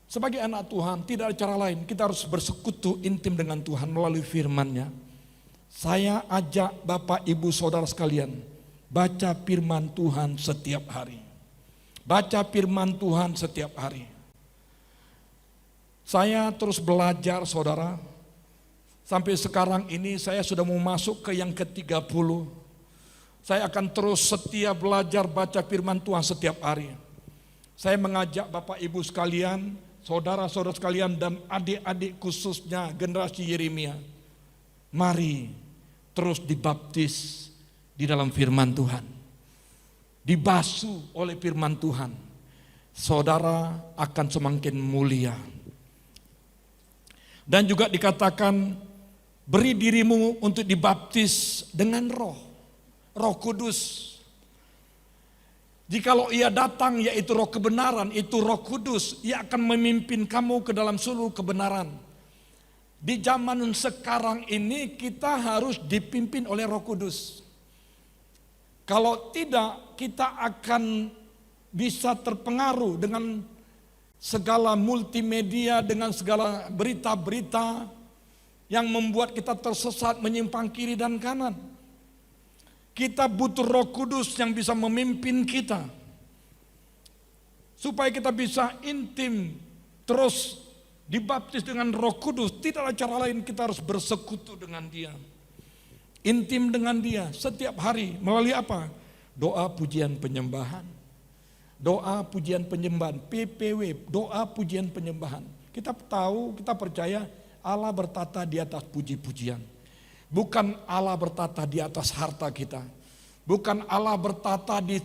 Sebagai anak Tuhan, tidak ada cara lain. Kita harus bersekutu intim dengan Tuhan melalui firman-Nya. Saya ajak Bapak, Ibu, Saudara sekalian, baca firman Tuhan setiap hari. Baca firman Tuhan setiap hari. Saya terus belajar, saudara. Sampai sekarang ini saya sudah mau masuk ke yang ke-30. Saya akan terus setia belajar baca firman Tuhan setiap hari. Saya mengajak Bapak Ibu sekalian, saudara-saudara sekalian dan adik-adik khususnya generasi Yeremia. Mari terus dibaptis di dalam firman Tuhan. Dibasuh oleh firman Tuhan. Saudara akan semakin mulia. Dan juga dikatakan beri dirimu untuk dibaptis dengan Roh Kudus. Jikalau Ia datang yaitu Roh kebenaran, itu Roh Kudus, Ia akan memimpin kamu ke dalam seluruh kebenaran. Di zaman sekarang ini kita harus dipimpin oleh Roh Kudus. Kalau tidak, kita akan bisa terpengaruh dengan segala multimedia, dengan segala berita-berita yang membuat kita tersesat, menyimpang kiri dan kanan. Kita butuh Roh Kudus yang bisa memimpin kita. Supaya kita bisa intim, terus dibaptis dengan Roh Kudus. Tidak ada cara lain, kita harus bersekutu dengan Dia. Intim dengan Dia setiap hari. Melalui apa? Doa, pujian, penyembahan. Doa, pujian, penyembahan. PPW, doa, pujian, penyembahan. Kita tahu, kita percaya Allah bertata di atas puji-pujian. Bukan Allah bertata di atas harta kita. Bukan Allah bertata di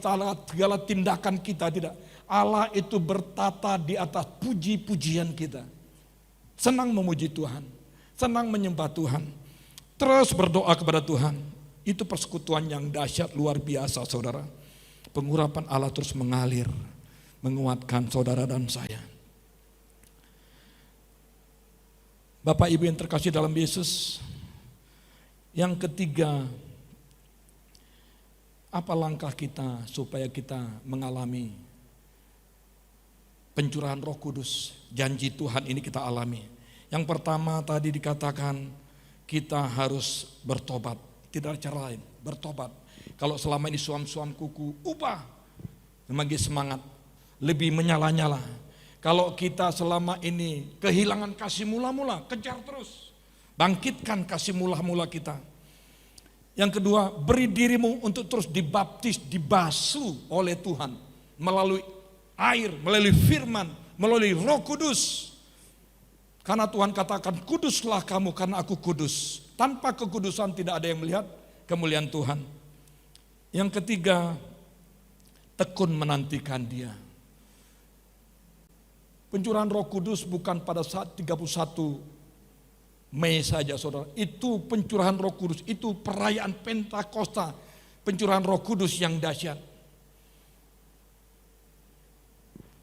segala tindakan kita, tidak. Allah itu bertata di atas puji-pujian kita. Senang memuji Tuhan, senang menyembah Tuhan. Terus berdoa kepada Tuhan. Itu persekutuan yang dahsyat luar biasa, saudara. Pengurapan Allah terus mengalir, menguatkan saudara dan saya. Bapak Ibu yang terkasih dalam Yesus, yang ketiga, apa langkah kita supaya kita mengalami pencurahan Roh Kudus? Janji Tuhan ini kita alami. Yang pertama tadi dikatakan kita harus bertobat. Tidak ada cara lain, bertobat. Kalau selama ini suam-suam kuku, ubah. Semakin semangat, lebih menyala-nyala. Kalau kita selama ini kehilangan kasih mula-mula, kejar terus. Bangkitkan kasih mula-mula kita. Yang kedua, beri dirimu untuk terus dibaptis, dibasuh oleh Tuhan. Melalui air, melalui firman, melalui Roh Kudus. Karena Tuhan katakan, kuduslah kamu karena aku kudus. Tanpa kekudusan tidak ada yang melihat kemuliaan Tuhan. Yang ketiga, tekun menantikan Dia. Pencurahan Roh Kudus bukan pada saat 31 Mei saja, saudara. Itu pencurahan Roh Kudus, itu perayaan Pentakosta, pencurahan Roh Kudus yang dahsyat.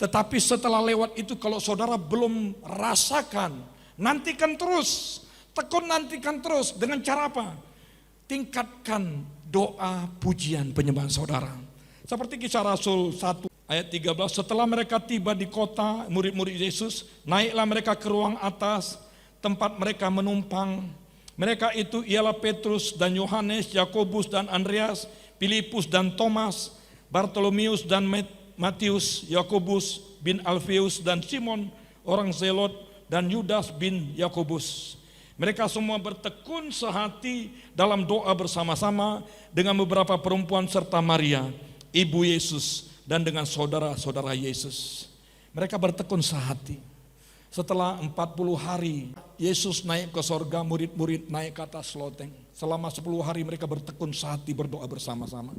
Tetapi setelah lewat itu, kalau saudara belum rasakan, nantikan terus, tekun nantikan terus. Dengan cara apa? Tingkatkan doa, pujian, penyembahan saudara. Seperti Kisah Rasul 1 ayat 13, setelah mereka tiba di kota, murid-murid Yesus, naiklah mereka ke ruang atas, tempat mereka menumpang. Mereka itu ialah Petrus dan Yohanes, Yakobus dan Andreas, Filipus dan Thomas, Bartolomeus dan Matius, Yakobus bin Alfeus dan Simon orang Zelot dan Yudas bin Yakobus. Mereka semua bertekun sehati dalam doa bersama-sama dengan beberapa perempuan serta Maria, ibu Yesus, dan dengan saudara-saudara Yesus. Mereka bertekun sehati. Setelah 40 hari, Yesus naik ke sorga, murid-murid naik ke atas loteng. Selama 10 hari mereka bertekun sehati berdoa bersama-sama.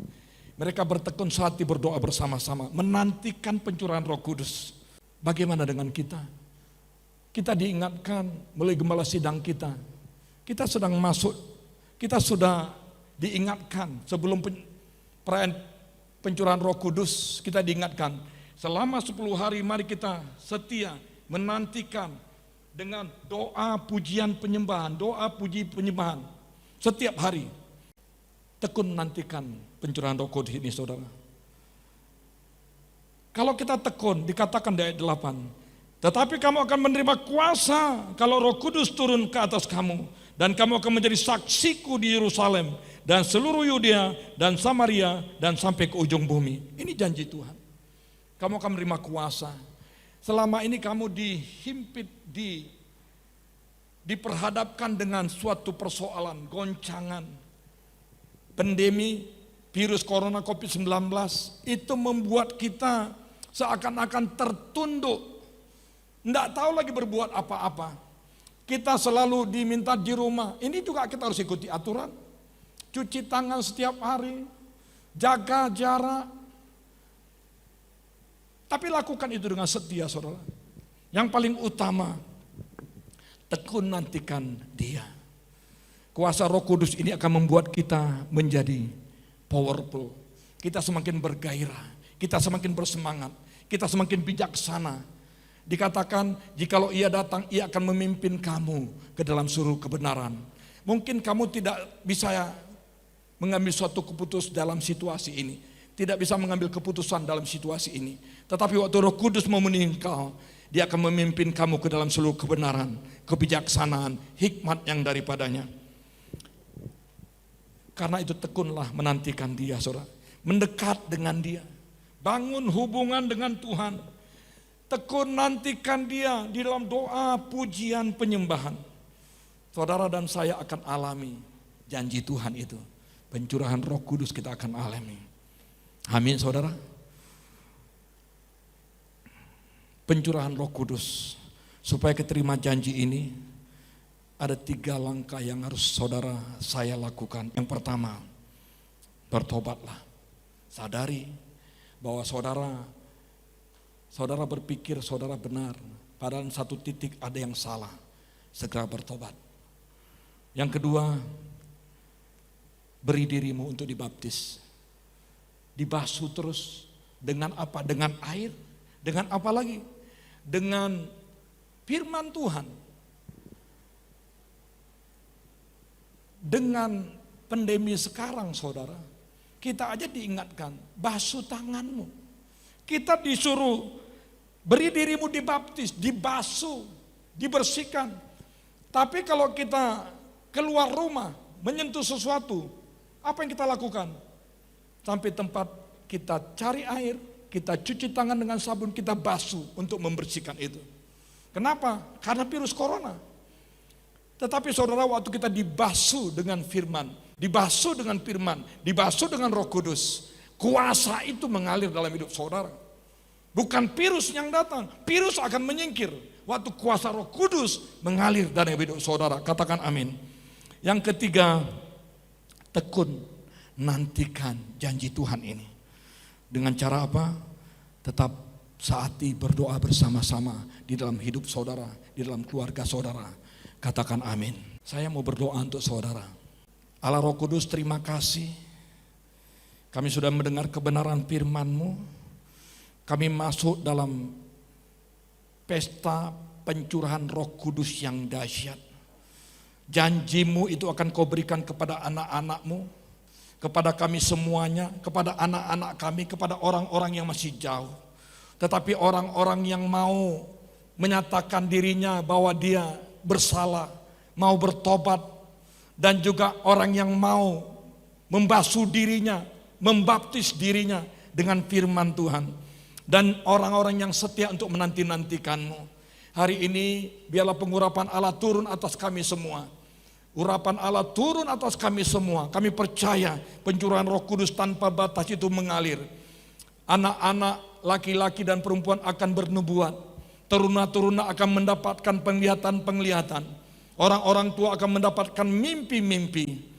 Mereka bertekun sehati berdoa bersama-sama, menantikan pencurahan Roh Kudus. Bagaimana dengan kita? Kita diingatkan melalui gembala sidang kita. Kita sedang masuk, kita sudah diingatkan sebelum perayaan pencurahan Roh Kudus, kita diingatkan selama 10 hari mari kita setia menantikan dengan doa pujian penyembahan, doa puji penyembahan setiap hari. Tekun nantikan pencurahan Roh Kudus ini, saudara. Kalau kita tekun, dikatakan di ayat 8, tetapi kamu akan menerima kuasa kalau Roh Kudus turun ke atas kamu, dan kamu akan menjadi saksiku di Yerusalem dan seluruh Yudea dan Samaria dan sampai ke ujung bumi. Ini janji Tuhan. Kamu akan menerima kuasa. Selama ini kamu dihimpit, diperhadapkan dengan suatu persoalan, goncangan, pandemi, virus corona COVID-19, itu membuat kita seakan-akan tertunduk, tidak tahu lagi berbuat apa-apa. Kita selalu diminta di rumah, ini juga kita harus ikuti aturan. Cuci tangan setiap hari, jaga jarak. Tapi lakukan itu dengan setia, saudara. Yang paling utama, tekun nantikan Dia. Kuasa Roh Kudus ini akan membuat kita menjadi powerful. Kita semakin bergairah, kita semakin bersemangat, kita semakin bijaksana. Dikatakan jikalau Ia datang, Ia akan memimpin kamu ke dalam seluruh kebenaran. Mungkin kamu tidak bisa mengambil suatu keputusan dalam situasi ini, tidak bisa mengambil keputusan dalam situasi ini. Tetapi waktu Roh Kudus memenuhi engkau, Dia akan memimpin kamu ke dalam seluruh kebenaran, kebijaksanaan, hikmat yang daripadanya. Karena itu tekunlah menantikan Dia, saudara. Mendekat dengan Dia. Bangun hubungan dengan Tuhan. Tekun nantikan Dia di dalam doa, pujian, penyembahan. Saudara dan saya akan alami janji Tuhan itu. Pencurahan Roh Kudus kita akan alami. Amin, saudara. Pencurahan Roh Kudus. Supaya keterima janji ini, ada 3 langkah yang harus saudara saya lakukan. Yang pertama, bertobatlah. Sadari bahwa saudara berpikir saudara benar, padahal satu titik ada yang salah. Segera bertobat. Yang kedua, beri dirimu untuk dibaptis. Dibasuh terus dengan apa? Dengan air. Dengan apa lagi? Dengan firman Tuhan. Dengan pandemi sekarang, saudara, kita aja diingatkan, basuh tanganmu. Kita disuruh beri dirimu dibaptis, dibasuh, dibersihkan. Tapi kalau kita keluar rumah, menyentuh sesuatu, apa yang kita lakukan? Sampai tempat kita cari air, kita cuci tangan dengan sabun, kita basuh untuk membersihkan itu. Kenapa? Karena virus corona. Tetapi saudara, waktu kita dibasuh dengan firman, dibasuh dengan firman, dibasuh dengan Roh Kudus, kuasa itu mengalir dalam hidup saudara. Bukan virus yang datang, virus akan menyingkir. Waktu kuasa Roh Kudus mengalir dalam hidup saudara. Katakan amin. Yang ketiga, tekun nantikan janji Tuhan ini. Dengan cara apa? Tetap sehati berdoa bersama-sama di dalam hidup saudara, di dalam keluarga saudara. Katakan amin. Saya mau berdoa untuk saudara. Allah Roh Kudus, terima kasih. Kami sudah mendengar kebenaran firman-Mu. Kami masuk dalam pesta pencurahan Roh Kudus yang dahsyat. Janji-Mu itu akan Kau berikan kepada anak-anak-Mu, kepada kami semuanya, kepada anak-anak kami, kepada orang-orang yang masih jauh. Tetapi orang-orang yang mau menyatakan dirinya bahwa dia bersalah, mau bertobat, dan juga orang yang mau membasuh dirinya, membaptis dirinya dengan firman Tuhan. Dan orang-orang yang setia untuk menanti-nantikan-Mu. Hari ini biarlah pengurapan Allah turun atas kami semua. Urapan Allah turun atas kami semua. Kami percaya pencurahan Roh Kudus tanpa batas itu mengalir. Anak-anak, laki-laki dan perempuan akan bernubuat. Teruna-teruna akan mendapatkan penglihatan-penglihatan. Orang-orang tua akan mendapatkan mimpi-mimpi.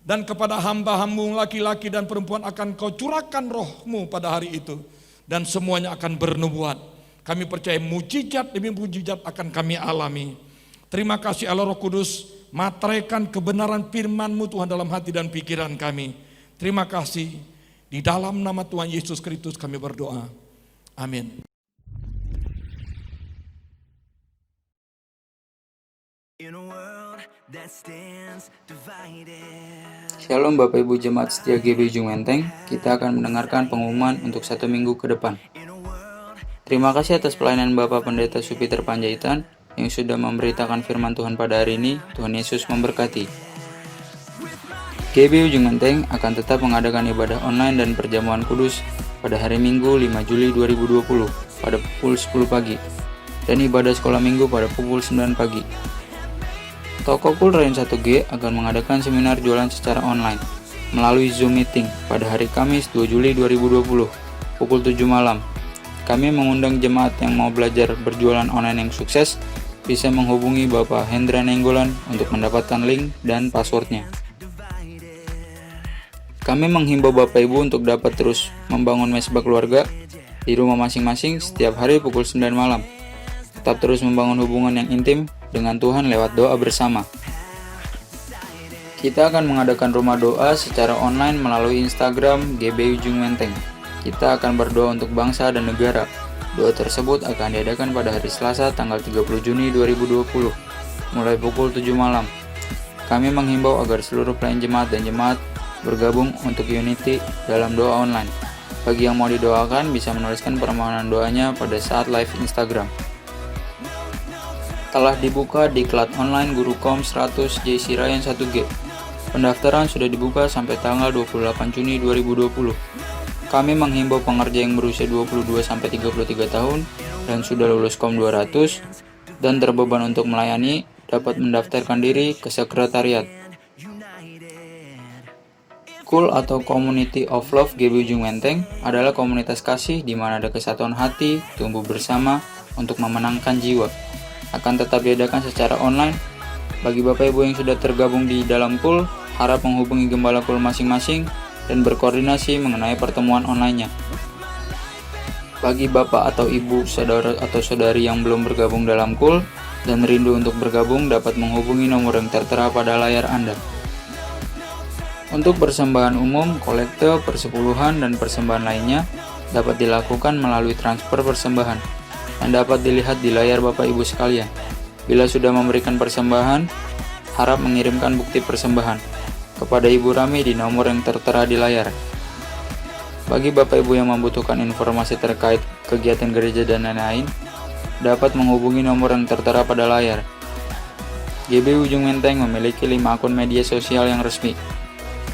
Dan kepada hamba-hambamu laki-laki dan perempuan akan kau curahkan rohmu pada hari itu. Dan semuanya akan bernubuat. Kami percaya mujizat demi mujizat akan kami alami. Terima kasih Allah Roh Kudus, materaikan kebenaran firman-Mu Tuhan dalam hati dan pikiran kami. Terima kasih, di dalam nama Tuhan Yesus Kristus kami berdoa. Amin. Shalom Bapak Ibu Jemaat Setia GBI Ujung Menteng, kita akan mendengarkan pengumuman untuk 1 minggu ke depan. Terima kasih atas pelayanan Bapak Pendeta Supiter Panjaitan yang sudah memberitakan firman Tuhan pada hari ini. Tuhan Yesus memberkati. GBI Ujung Menteng akan tetap mengadakan ibadah online dan perjamuan kudus pada hari Minggu 5 Juli 2020 pada pukul 10 pagi dan ibadah sekolah minggu pada pukul 9 pagi. Toko Kul Rayon 1G akan mengadakan seminar jualan secara online melalui Zoom Meeting pada hari Kamis 2 Juli 2020 pukul 7 malam. Kami mengundang jemaat yang mau belajar berjualan online yang sukses bisa menghubungi Bapak Hendra Nenggolan untuk mendapatkan link dan passwordnya. Kami menghimbau Bapak Ibu untuk dapat terus membangun mesbah keluarga di rumah masing-masing setiap hari pukul 9 malam. Tetap terus membangun hubungan yang intim dengan Tuhan lewat doa bersama. Kita akan mengadakan rumah doa secara online melalui Instagram GBI Ujung Menteng. Kita akan berdoa untuk bangsa dan negara. Doa tersebut akan diadakan pada hari Selasa tanggal 30 Juni 2020 mulai pukul 7 malam. Kami menghimbau agar seluruh pelayan jemaat dan jemaat bergabung untuk unity dalam doa online. Bagi yang mau didoakan bisa menuliskan permohonan doanya pada saat live Instagram. Telah dibuka diklat online Gurukom 100 JC Rayon 1G. Pendaftaran sudah dibuka sampai tanggal 28 Juni 2020. Kami menghimbau pengerja yang berusia 22-33 tahun dan sudah lulus KOM 200 dan terbeban untuk melayani dapat mendaftarkan diri ke sekretariat. Kul atau Community of Love GBI Ujung Menteng adalah komunitas kasih di mana ada kesatuan hati, tumbuh bersama untuk memenangkan jiwa. Akan tetap diadakan secara online. Bagi Bapak Ibu yang sudah tergabung di dalam Kul, harap menghubungi gembala Kul masing-masing dan berkoordinasi mengenai pertemuan online-nya. Bagi Bapak atau Ibu, saudara atau saudari yang belum bergabung dalam Kul dan rindu untuk bergabung dapat menghubungi nomor yang tertera pada layar Anda. Untuk persembahan umum, kolekte, persepuluhan, dan persembahan lainnya dapat dilakukan melalui transfer persembahan yang dapat dilihat di layar Bapak Ibu sekalian. Bila sudah memberikan persembahan, harap mengirimkan bukti persembahan kepada Ibu Rami di nomor yang tertera di layar. Bagi Bapak Ibu yang membutuhkan informasi terkait kegiatan gereja dan lain-lain, dapat menghubungi nomor yang tertera pada layar. GBI Ujung Menteng memiliki 5 akun media sosial yang resmi,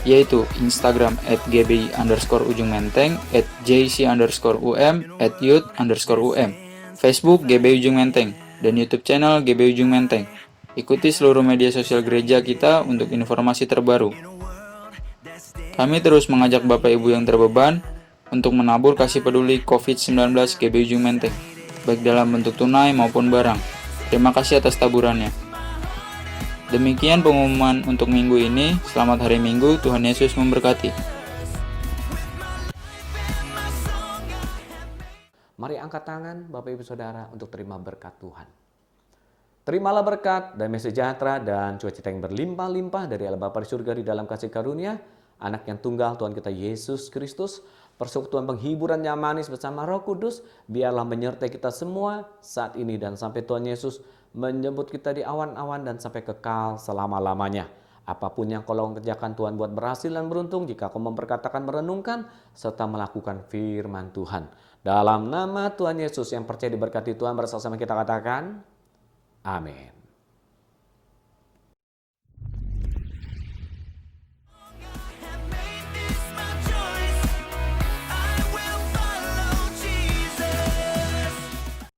yaitu Instagram @gbi_ujungmenteng, @jc_um, @youth_um, Facebook GBI Ujung Menteng, dan YouTube channel GBI Ujung Menteng. Ikuti seluruh media sosial gereja kita untuk informasi terbaru. Kami terus mengajak Bapak Ibu yang terbeban untuk menabur kasih peduli COVID-19 GBI Ujung Menteng, baik dalam bentuk tunai maupun barang. Terima kasih atas taburannya. Demikian pengumuman untuk minggu ini. Selamat hari Minggu, Tuhan Yesus memberkati. Mari angkat tangan Bapak Ibu Saudara untuk terima berkat Tuhan. Terimalah berkat dan sejahtera dan sukacita yang berlimpah-limpah dari Allah Bapa di surga di dalam kasih karunia Anak yang tunggal Tuhan kita Yesus Kristus, persekutuan penghiburan yang manis bersama Roh Kudus, biarlah menyertai kita semua saat ini dan sampai Tuhan Yesus menjemput kita di awan-awan dan sampai kekal selama-lamanya. Apapun yang kau kerjakan Tuhan buat berhasil dan beruntung jika kau memperkatakan, merenungkan, serta melakukan firman Tuhan. Dalam nama Tuhan Yesus yang percaya diberkati Tuhan bersama-sama kita katakan, amin.